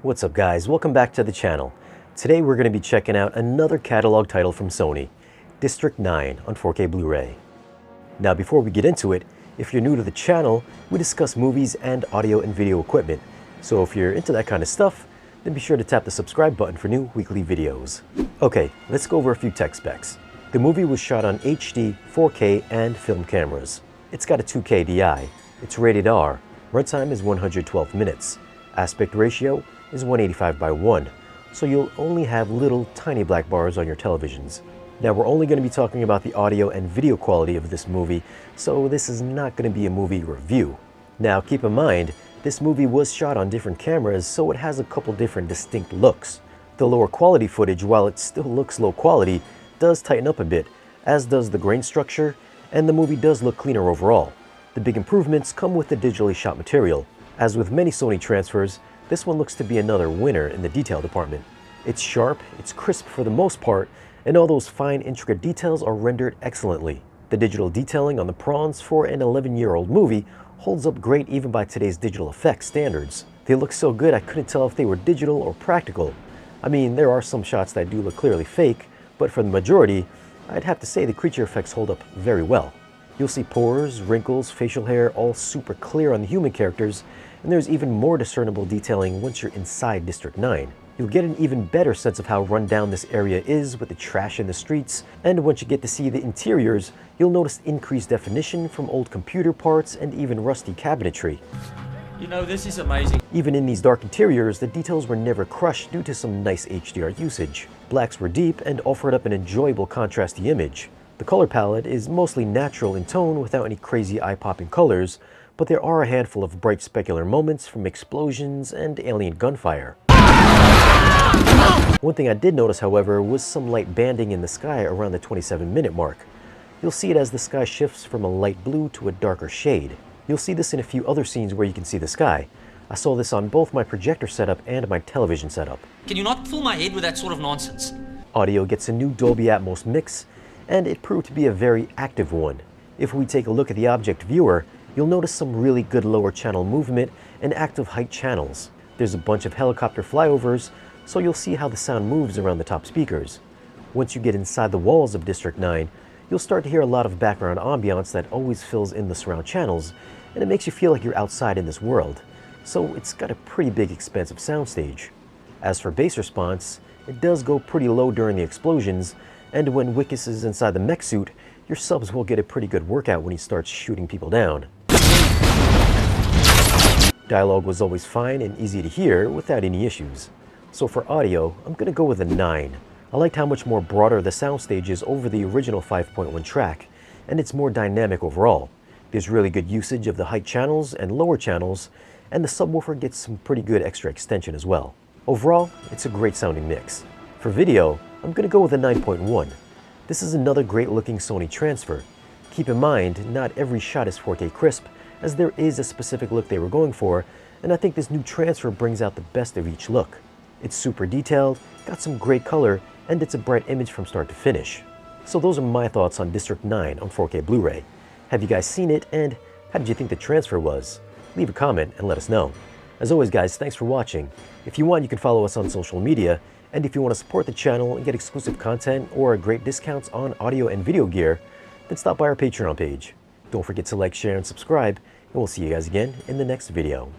What's up guys, welcome back to the channel. Today we're going to be checking out another catalog title from Sony, District 9 on 4K Blu-ray. Now before we get into it, if you're new to the channel, we discuss movies and audio and video equipment. So if you're into that kind of stuff, then be sure to tap the subscribe button for new weekly videos. Okay, let's go over a few tech specs. The movie was shot on HD, 4K, and film cameras. It's got a 2K DI. It's rated R. Runtime is 112 minutes. Aspect ratio is 185:1, so you'll only have little tiny black bars on your televisions. Now we're only going to be talking about the audio and video quality of this movie, so this is not going to be a movie review. Now keep in mind, this movie was shot on different cameras, so it has a couple different distinct looks. The lower quality footage, while it still looks low quality, does tighten up a bit, as does the grain structure, and the movie does look cleaner overall. The big improvements come with the digitally shot material. As with many Sony transfers, this one looks to be another winner in the detail department. It's sharp, it's crisp for the most part, and all those fine intricate details are rendered excellently. The digital detailing on the Prawns for an 11-year-old movie holds up great even by today's digital effects standards. They look so good I couldn't tell if they were digital or practical. I mean, there are some shots that do look clearly fake, but for the majority, I'd have to say the creature effects hold up very well. You'll see pores, wrinkles, facial hair all super clear on the human characters, and there's even more discernible detailing once you're inside District 9. You'll get an even better sense of how run down this area is with the trash in the streets, and once you get to see the interiors, you'll notice increased definition from old computer parts and even rusty cabinetry. You know, this is amazing. Even in these dark interiors, the details were never crushed due to some nice HDR usage. Blacks were deep and offered up an enjoyable contrasty image. The color palette is mostly natural in tone without any crazy eye-popping colors, but there are a handful of bright specular moments from explosions and alien gunfire. One thing I did notice, however, was some light banding in the sky around the 27-minute mark. You'll see it as the sky shifts from a light blue to a darker shade. You'll see this in a few other scenes where you can see the sky. I saw this on both my projector setup and my television setup. Can you not fill my head with that sort of nonsense? Audio gets a new Dolby Atmos mix, and it proved to be a very active one. If we take a look at the object viewer, you'll notice some really good lower channel movement and active height channels. There's a bunch of helicopter flyovers, so you'll see how the sound moves around the top speakers. Once you get inside the walls of District 9, you'll start to hear a lot of background ambiance that always fills in the surround channels, and it makes you feel like you're outside in this world. So it's got a pretty big expansive soundstage. As for bass response, it does go pretty low during the explosions, and when Wickus is inside the mech suit, your subs will get a pretty good workout when he starts shooting people down. Dialogue was always fine and easy to hear without any issues. So for audio, I'm gonna go with a 9. I liked how much more broader the soundstage is over the original 5.1 track, and it's more dynamic overall. There's really good usage of the height channels and lower channels, and the subwoofer gets some pretty good extra extension as well. Overall, it's a great sounding mix. For video, I'm gonna go with a 9.1. This is another great looking Sony transfer. Keep in mind, not every shot is 4K crisp, as there is a specific look they were going for, and I think this new transfer brings out the best of each look. It's super detailed, got some great color, and it's a bright image from start to finish. So those are my thoughts on District 9 on 4K Blu-ray. Have you guys seen it, and how did you think the transfer was? Leave a comment and let us know. As always guys, thanks for watching. If you want, you can follow us on social media, and if you want to support the channel and get exclusive content or great discounts on audio and video gear, then stop by our Patreon page. Don't forget to like, share, and subscribe, and we'll see you guys again in the next video.